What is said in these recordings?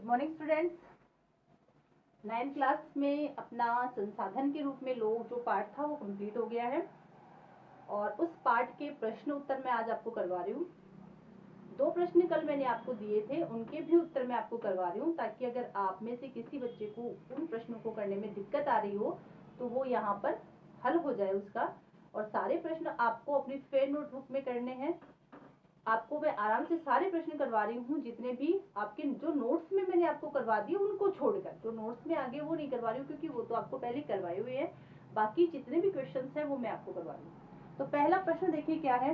Good morning students. 9th class में अपना संसाधन के रूप में लोग जो पार्ट था वो कंप्लीट हो गया है और उस पार्ट के प्रश्न उत्तर मैं आज आपको करवा रही हूँ। 2 प्रश्न कल मैंने आपको दिए थे, उनके भी उत्तर मैं आपको करवा रही हूँ ताकि अगर आप में से किसी बच्चे को उन प्रश्नों को करने में दिक्कत आ रही हो तो वो यहाँ पर हल हो जाए उसका। और सारे प्रश्न आपको अपनी फेयर नोटबुक में करने हैं। आपको मैं आराम से सारे प्रश्न करवा रही हूँ, जितने भी आपके जो नोट्स में मैंने आपको करवा दिए उनको छोड़कर, जो नोट्स में आगे वो नहीं करवा रही हूँ क्योंकि वो तो आपको पहले करवाए हुए हैं। बाकी जितने भी क्वेश्चंस हैं वो मैं आपको करवा रही हूँ। तो पहला प्रश्न देखिए क्या है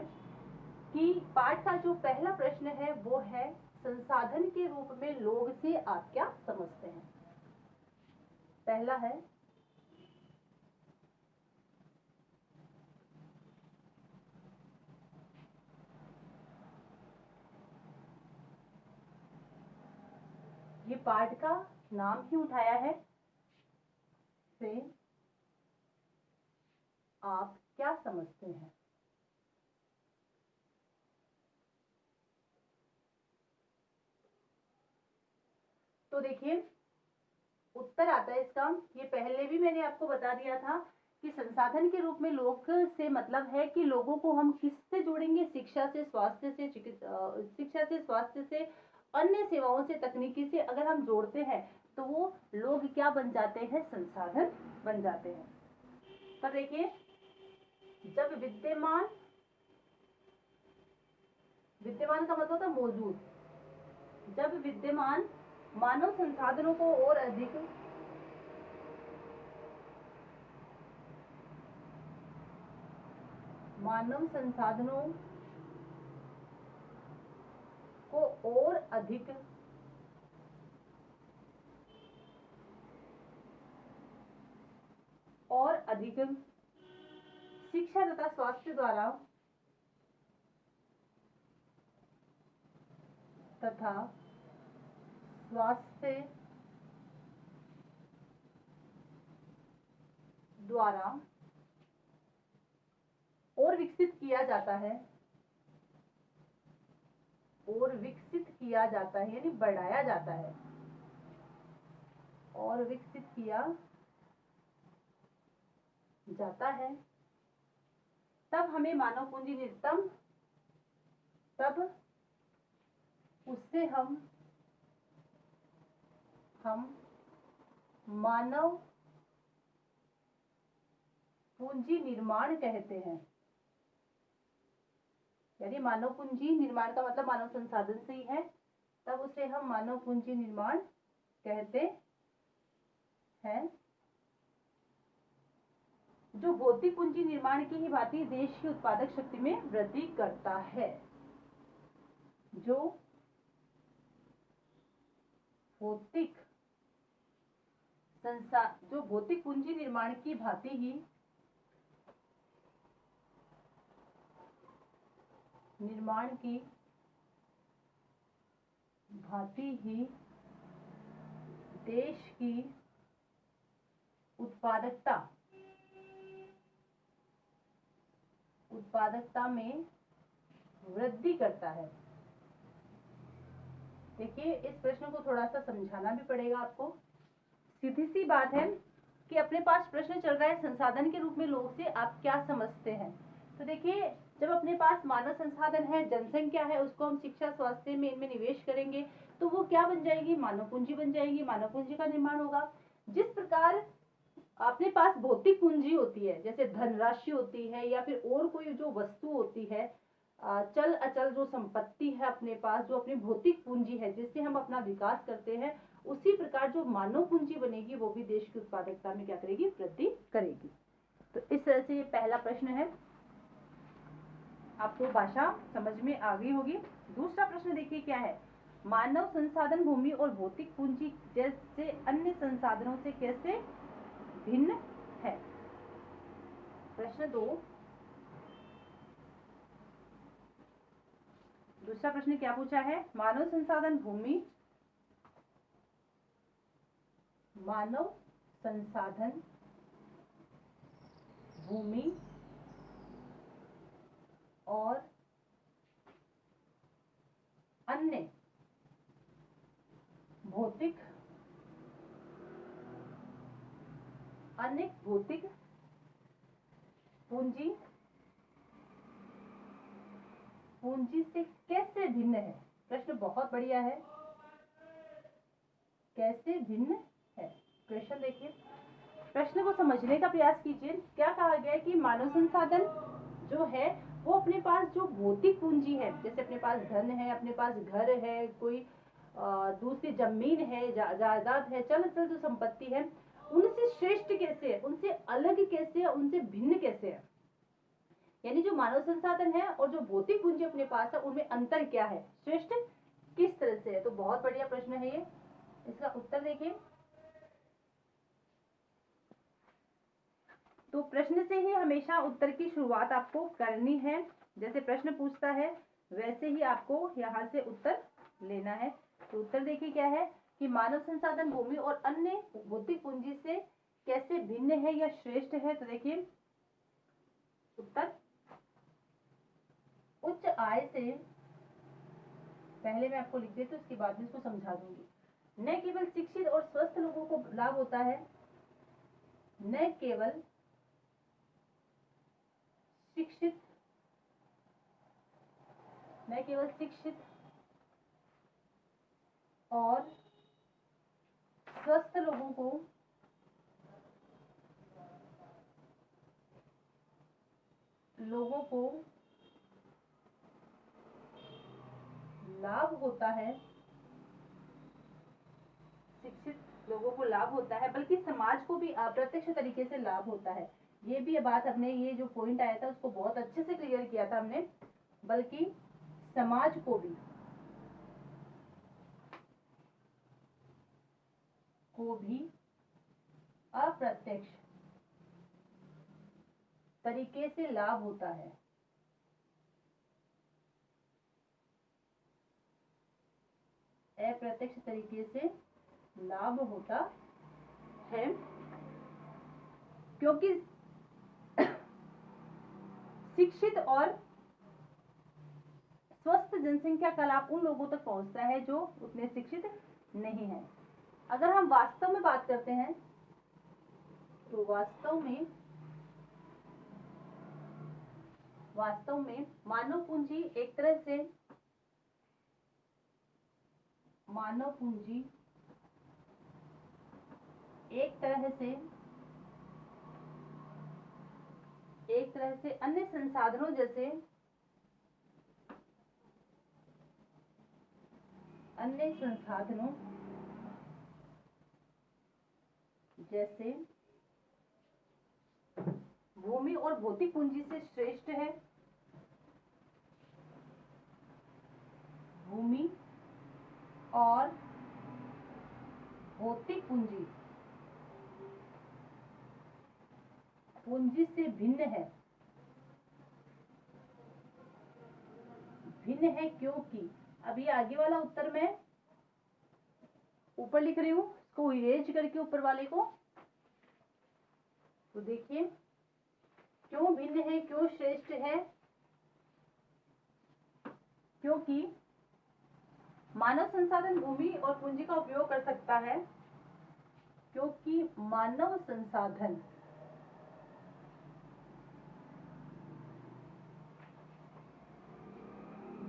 कि पाठ का जो पहला प्रश्न है वो है संसाधन के रूप में लोग से आप क्या समझते हैं। पहला है ये पाठ का नाम ही उठाया है से आप क्या समझते हैं। तो देखिए उत्तर आता है इसका, ये पहले भी मैंने आपको बता दिया था कि संसाधन के रूप में लोग से मतलब है कि लोगों को हम किससे जोड़ेंगे, शिक्षा से, स्वास्थ्य से, शिक्षा से, स्वास्थ्य से, अन्य सेवाओं से, तकनीकी से अगर हम जोड़ते हैं तो वो लोग क्या बन जाते हैं, संसाधन बन जाते हैं। पर देखिए जब विद्यमान, विद्यमान का मतलब होता है मौजूद, जब विद्यमान मानव संसाधनों को और अधिक मानव संसाधनों को और अधिक शिक्षा तथा स्वास्थ्य द्वारा और विकसित किया जाता है, और विकसित किया जाता है यानी बढ़ाया जाता है, और विकसित किया जाता है, तब हमें मानव पूंजी न्यूनतम, तब उससे हम मानव पूंजी निर्माण कहते हैं। यानी मानव पूंजी निर्माण का मतलब मानव संसाधन से ही है, तब उसे हम मानव पूंजी निर्माण कहते हैं, जो भौतिक पूंजी निर्माण की ही भांति देश की उत्पादक शक्ति में वृद्धि करता है। जो भौतिक पूंजी निर्माण की भांति ही देश की उत्पादकता में वृद्धि करता है। देखिए इस प्रश्न को थोड़ा सा समझाना भी पड़ेगा आपको। सीधी सी बात है कि अपने पास प्रश्न चल रहा है संसाधन के रूप में लोग से आप क्या समझते हैं। तो देखिए जब अपने पास मानव संसाधन है, जनसंख्या है, उसको हम शिक्षा, स्वास्थ्य में इनमें निवेश करेंगे तो वो क्या बन जाएगी, मानव पूंजी बन जाएगी, मानव पूंजी का निर्माण होगा। जिस प्रकार अपने पास भौतिक पूंजी होती है, जैसे धनराशि होती है या फिर और कोई जो वस्तु होती है, चल अचल जो संपत्ति है अपने पास, जो अपनी भौतिक पूंजी है जिससे हम अपना विकास करते हैं, उसी प्रकार जो मानव पूंजी बनेगी वो भी देश की उत्पादकता में क्या करेगी, वृद्धि करेगी। तो इस तरह से ये पहला प्रश्न है, आपको भाषा समझ में आ गई होगी। दूसरा प्रश्न देखिए क्या है, मानव संसाधन भूमि और भौतिक पूंजी जैसे अन्य संसाधनों से कैसे भिन्न है। प्रश्न 2, दूसरा प्रश्न क्या पूछा है, मानव संसाधन भूमि और अन्य भौतिक, अनेक भौतिक पूंजी पूंजी से कैसे भिन्न है। प्रश्न बहुत बढ़िया है, कैसे भिन्न है। क्वेश्चन देखिए, प्रश्न को समझने का प्रयास कीजिए। क्या कहा गया है कि मानव संसाधन जो है वो अपने पास जो भौतिक पूंजी है, जैसे अपने पास धन है, अपने पास घर है, कोई दूसरी जमीन है, जायदाद है, चल अचल जो संपत्ति है, उनसे श्रेष्ठ कैसे है, उनसे अलग कैसे है, उनसे भिन्न कैसे है। यानी जो मानव संसाधन है और जो भौतिक पूंजी अपने पास है उनमें अंतर क्या है, श्रेष्ठ किस तरह से है। तो बहुत बढ़िया प्रश्न है ये। इसका उत्तर देखिए, तो प्रश्न से ही हमेशा उत्तर की शुरुआत आपको करनी है। जैसे प्रश्न पूछता है वैसे ही आपको यहाँ से उत्तर लेना है। तो उत्तर देखिए क्या है कि मानव संसाधन भूमि और अन्य भौतिक पूंजी से कैसे भिन्न है या श्रेष्ठ है। तो देखिए उत्तर, उच्च आय से, पहले मैं आपको लिख देती हूँ उसके बाद में इसको समझा दूंगी। न केवल शिक्षित और स्वस्थ लोगों को लाभ होता है, न केवल शिक्षित और स्वस्थ लोगों को लाभ होता है, शिक्षित लोगों को लाभ होता है, बल्कि समाज को भी अप्रत्यक्ष तरीके से लाभ होता है। ये भी बात हमने, ये जो पॉइंट आया था उसको बहुत अच्छे से क्लियर किया था हमने। बल्कि समाज को भी अप्रत्यक्ष तरीके से लाभ होता है। अप्रत्यक्ष तरीके से लाभ होता है, क्योंकि शिक्षित और स्वस्थ जनसंख्या का लाभ उन लोगों तक पहुंचता है जो उतने शिक्षित नहीं है। अगर हम वास्तव में बात करते हैं तो वास्तव में मानव पूंजी एक तरह से अन्य संसाधनों जैसे भूमि और भौतिक पूंजी से श्रेष्ठ है। भूमि और भौतिक पूंजी से भिन्न है। क्योंकि अभी आगे वाला उत्तर मैं ऊपर लिख रही हूं, इसको इरेज करके ऊपर वाले को। तो देखिए क्यों भिन्न है, क्यों श्रेष्ठ है। क्योंकि मानव संसाधन भूमि और पूंजी का उपयोग कर सकता है, क्योंकि मानव संसाधन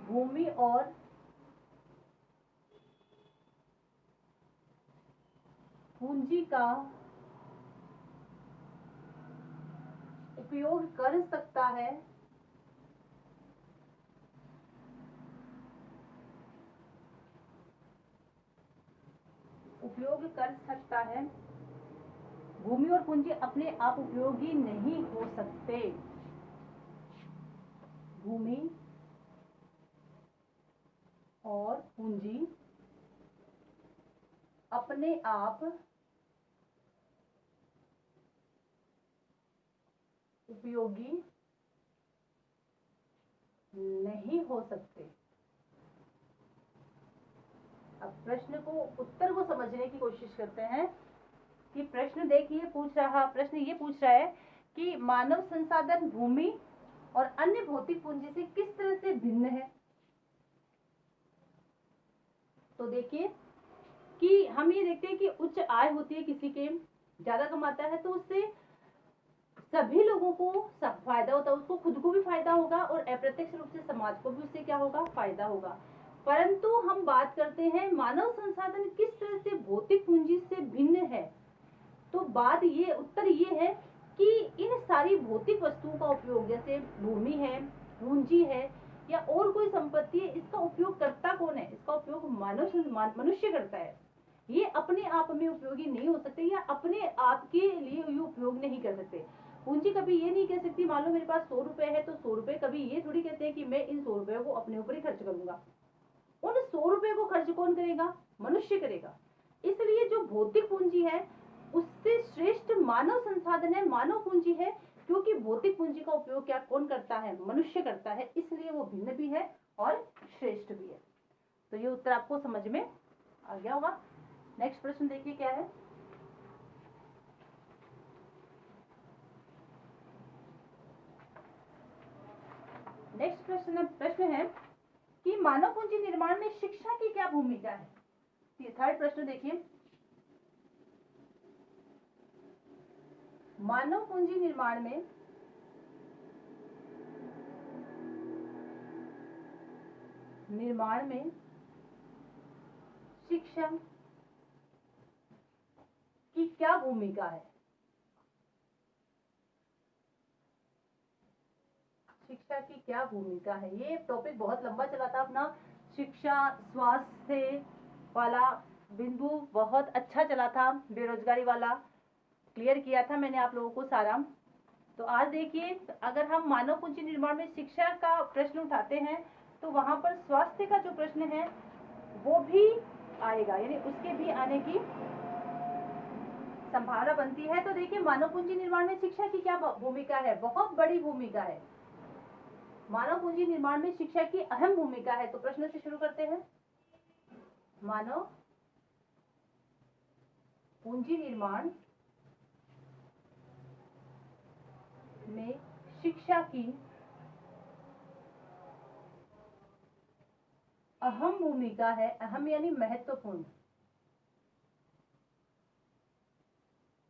भूमि और पूंजी का उपयोग कर सकता है, भूमि और पूंजी अपने आप उपयोगी नहीं हो सकते। भूमि और पूंजी अपने आप उपयोगी नहीं हो सकते। अब प्रश्न को, उत्तर को समझने की कोशिश करते हैं कि प्रश्न देखिए प्रश्न ये पूछ रहा है कि मानव संसाधन भूमि और अन्य भौतिक पूंजी से किस तरह से भिन्न है। तो देखिए कि हम ये देखते हैं कि उच्च आय होती है, किसी के ज्यादा कमाता है तो उससे सभी लोगों को फायदा होता है, उसको खुद को भी फायदा होगा और अप्रत्यक्ष रूप से समाज को भी उससे क्या होगा, फायदा होगा। परंतु हम बात करते हैं मानव संसाधन किस तरह से भौतिक पूंजी से भिन्न है, तो बात ये, उत्तर ये है कि इन सारी भौतिक वस्तुओं का उपयोग, जैसे भूमि है, पूंजी है या और कोई संपत्ति है, इसका उपयोग करता कौन है, इसका उपयोग मनुष्य करता है। ये अपने आप में उपयोगी नहीं हो सकते या अपने आप के लिए ये उपयोग नहीं कर सकते। पूंजी कभी ये नहीं कह सकती, मान लो मेरे पास 100 रुपए है तो 100 रुपए कभी ये थोड़ी कहते हैं कि मैं इन 100 रुपए को अपने ऊपर ही खर्च करूंगा। उन 100 रुपए को खर्च कौन करेगा, मनुष्य करेगा। इसलिए जो भौतिक पूंजी है उससे श्रेष्ठ मानव संसाधन है, मानव पूंजी है, क्योंकि भौतिक पूंजी का उपयोग क्या कौन करता है, मनुष्य करता है, इसलिए वो भिन्न भी है और श्रेष्ठ भी है। तो ये उत्तर आपको समझ में आ गया होगा। नेक्स्ट प्रश्न देखिए क्या है। नेक्स्ट प्रश्न है कि मानव पूंजी निर्माण में शिक्षा की क्या भूमिका है। थर्ड प्रश्न देखिए, मानव पूंजी निर्माण में शिक्षा की क्या भूमिका है। शिक्षा की क्या भूमिका है, ये टॉपिक बहुत लंबा चला था अपना, शिक्षा स्वास्थ्य वाला बिंदु बहुत अच्छा चला था, बेरोजगारी वाला क्लियर किया था मैंने आप लोगों को सारा। तो आज देखिए, अगर हम मानव पूंजी निर्माण में शिक्षा का प्रश्न उठाते हैं तो वहां पर स्वास्थ्य का जो प्रश्न है वो भी आएगा, यानी उसके भी आने की संभावना बनती है। तो देखिए, मानव पूंजी निर्माण में शिक्षा की क्या भूमिका है, बहुत बड़ी भूमिका है। मानव पूंजी निर्माण में शिक्षा की अहम भूमिका है। तो प्रश्न से शुरू करते हैं, मानव पूंजी निर्माण में शिक्षा की अहम भूमिका है। अहम यानी महत्वपूर्ण,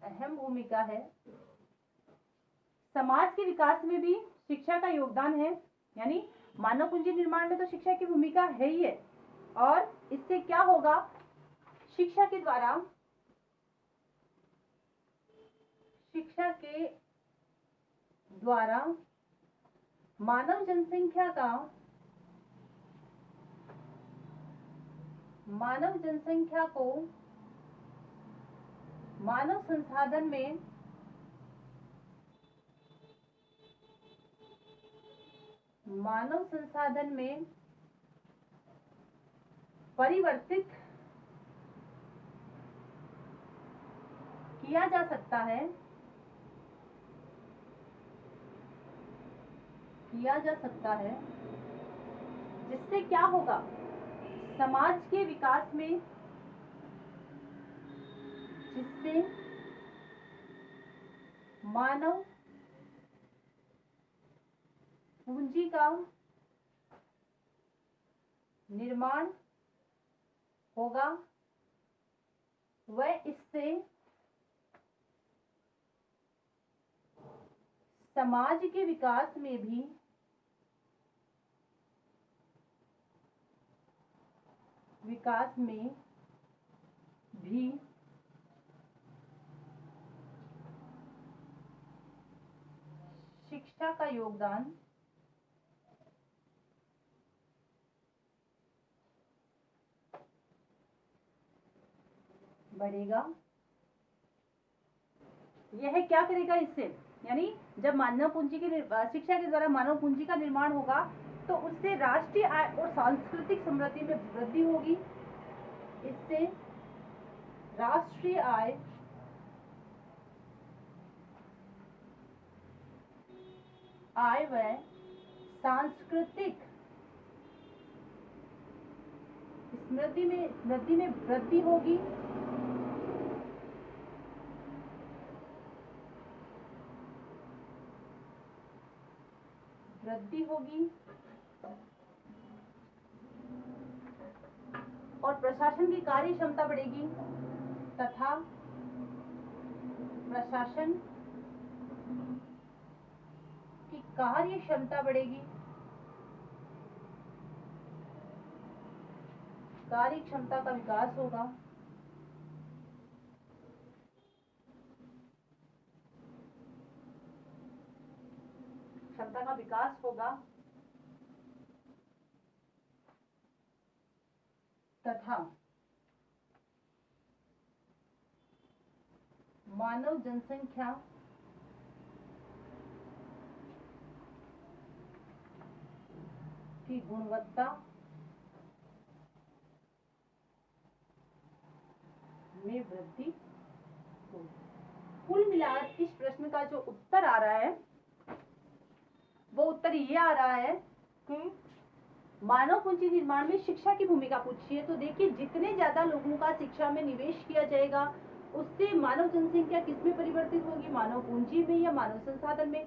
अहम भूमिका है। समाज के विकास में भी शिक्षा का योगदान है, यानी मानव पूंजी निर्माण में तो शिक्षा की भूमिका है ही है, और इससे क्या होगा, शिक्षा के द्वारा मानव जनसंख्या को मानव संसाधन में परिवर्तित किया जा सकता है, जिससे क्या होगा, समाज के विकास में, जिससे मानव पूंजी का निर्माण होगा, वह इससे समाज के विकास में भी शिक्षा का योगदान बढ़ेगा। यह क्या करेगा इससे, यानी जब मानव पूंजी की शिक्षा के द्वारा मानव पूंजी का निर्माण होगा तो उससे राष्ट्रीय आय और सांस्कृतिक समृद्धि में वृद्धि होगी। इससे राष्ट्रीय आय व सांस्कृतिक समृद्धि में वृद्धि होगी। और प्रशासन की कार्य क्षमता बढ़ेगी तथा प्रशासन की कार्य क्षमता बढ़ेगी, कार्य क्षमता का विकास होगा, क्षमता का विकास होगा तथा मानव जनसंख्या की गुणवत्ता में वृद्धि होगी। कुल मिलाकर इस प्रश्न का जो उत्तर आ रहा है वो उत्तर ये आ रहा है कि मानव पूंजी निर्माण में शिक्षा की भूमिका पूछी है। तो देखिए, जितने ज्यादा लोगों का शिक्षा में निवेश किया जाएगा उससे मानव जनसंख्या किसमें परिवर्तित होगी, मानव पूंजी में या मानव संसाधन में।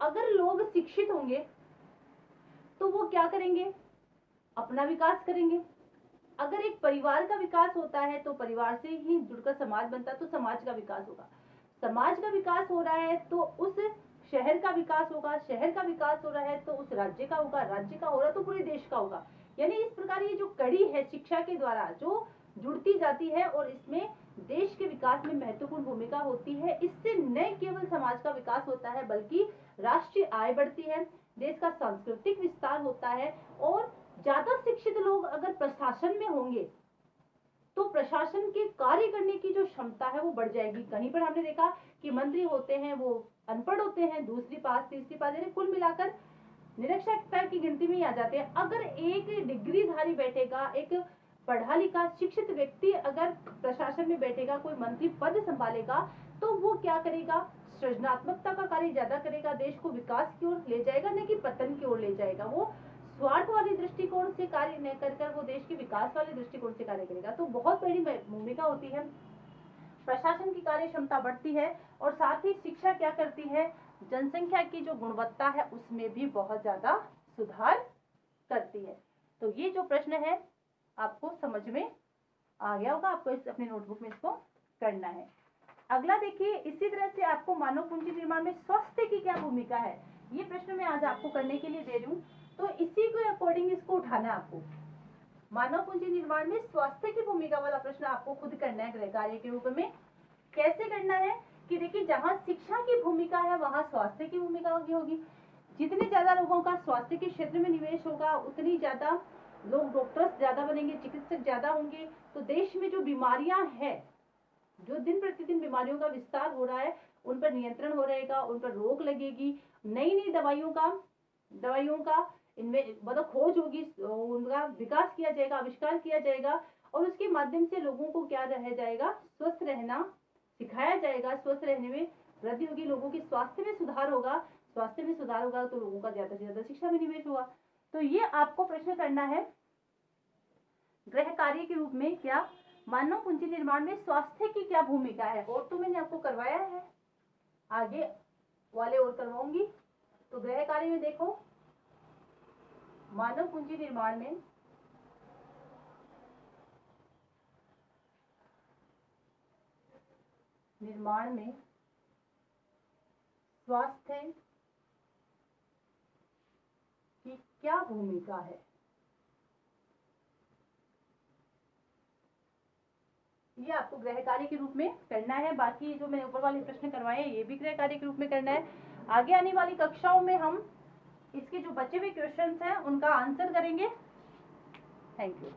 अगर लोग शिक्षित होंगे तो वो क्या करेंगे, अपना विकास करेंगे। अगर एक परिवार का विकास होता है तो परिवार से ही जुड़कर समाज बनता है, तो समाज का विकास होगा। समाज का विकास हो रहा है तो उस शहर का विकास होगा, शहर का विकास हो रहा है तो उस राज्य का होगा, राज्य का हो रहा है तो पूरे देश का होगा। यानी इस प्रकार ये जो कड़ी है शिक्षा के द्वारा जो जुड़ती जाती है और इसमें देश के विकास में महत्वपूर्ण भूमिका होती है। इससे न केवल समाज का विकास होता है बल्कि राष्ट्रीय आय बढ़ती है, देश का सांस्कृतिक विस्तार होता है और ज्यादा शिक्षित लोग अगर प्रशासन में होंगे तो प्रशासन के कार्य करने की जो क्षमता है वो बढ़ जाएगी। कहीं पर हमने देखा कि मंत्री होते हैं वो अनपढ़ होते हैं, दूसरी पास तीसरी पास, यानी कुल मिलाकर निरक्षरता की गिनती में आ जाते हैं। अगर एक डिग्रीधारी बैठेगा, एक पढ़ा लिखा शिक्षित व्यक्ति अगर प्रशासन में बैठेगा, कोई मंत्री पद संभालेगा तो वो क्या करेगा, सृजनात्मकता का कार्य ज्यादा करेगा, देश को विकास की ओर ले जाएगा, न कि पतन की ओर ले जाएगा। वो स्वार्थ वाले दृष्टिकोण से कार्य न कर वो देश के विकास वाले दृष्टिकोण से कार्य करेगा। तो बहुत बड़ी भूमिका होती है, प्रशासन की कार्य क्षमता बढ़ती है और साथ ही शिक्षा क्या करती है, जनसंख्या की जो गुणवत्ता है उसमें भी बहुत ज्यादा सुधार करती है। तो ये जो प्रश्न है आपको समझ में आ गया होगा, आपको इस अपनी नोटबुक में इसको करना है। अगला देखिए, इसी तरह से आपको मानव पूंजी निर्माण में स्वास्थ्य की क्या भूमिका है, ये प्रश्न मैं आज आपको करने के लिए दे रही हूँ। तो इसी के अकॉर्डिंग इसको उठाना है आपको। मानव पूंजी निर्माण में स्वास्थ्य की भूमिका वाला प्रश्न आपको खुद करना है गृह कार्य के रूप में। कैसे करना है कि देखिए, जहां शिक्षा की भूमिका है वहां स्वास्थ्य की भूमिका होगी। जितने ज्यादा लोगों का स्वास्थ्य के क्षेत्र में निवेश होगा उतनी ज्यादा लोग डॉक्टर्स ज्यादा बनेंगे, चिकित्सक ज्यादा होंगे। तो देश में जो बीमारियां हैं, जो दिन प्रतिदिन बीमारियों का विस्तार हो रहा है, उन पर नियंत्रण हो रहेगा, उन पर रोक लगेगी, नई नई दवाइयों का इनमें मतलब खोज होगी, उनका विकास किया जाएगा, आविष्कार किया जाएगा और उसके माध्यम से लोगों को क्या रह जाएगा, स्वस्थ रहना सिखाया जाएगा, स्वस्थ रहने में वृद्धि होगी, लोगों के स्वास्थ्य में सुधार होगा, स्वास्थ्य में सुधार होगा तो लोगों का ज्यादा से ज्यादा शिक्षा में निवेश होगा। तो ये आपको प्रश्न करना है गृह कार्य के रूप में, क्या मानव पूंजी निर्माण में स्वास्थ्य की क्या भूमिका है। और तो मैंने आपको करवाया है, आगे वाले और करवाऊंगी। तो गृह कार्य में देखो, मानव पूंजी निर्माण में स्वास्थ्य की क्या भूमिका है, ये आपको गृह कार्य के रूप में करना है। बाकी जो मैंने ऊपर वाले प्रश्न करवाए हैं ये भी गृह कार्य के रूप में करना है। आगे आने वाली कक्षाओं में हम इसके जो बचे हुए क्वेश्चंस हैं उनका आंसर करेंगे। Thank you.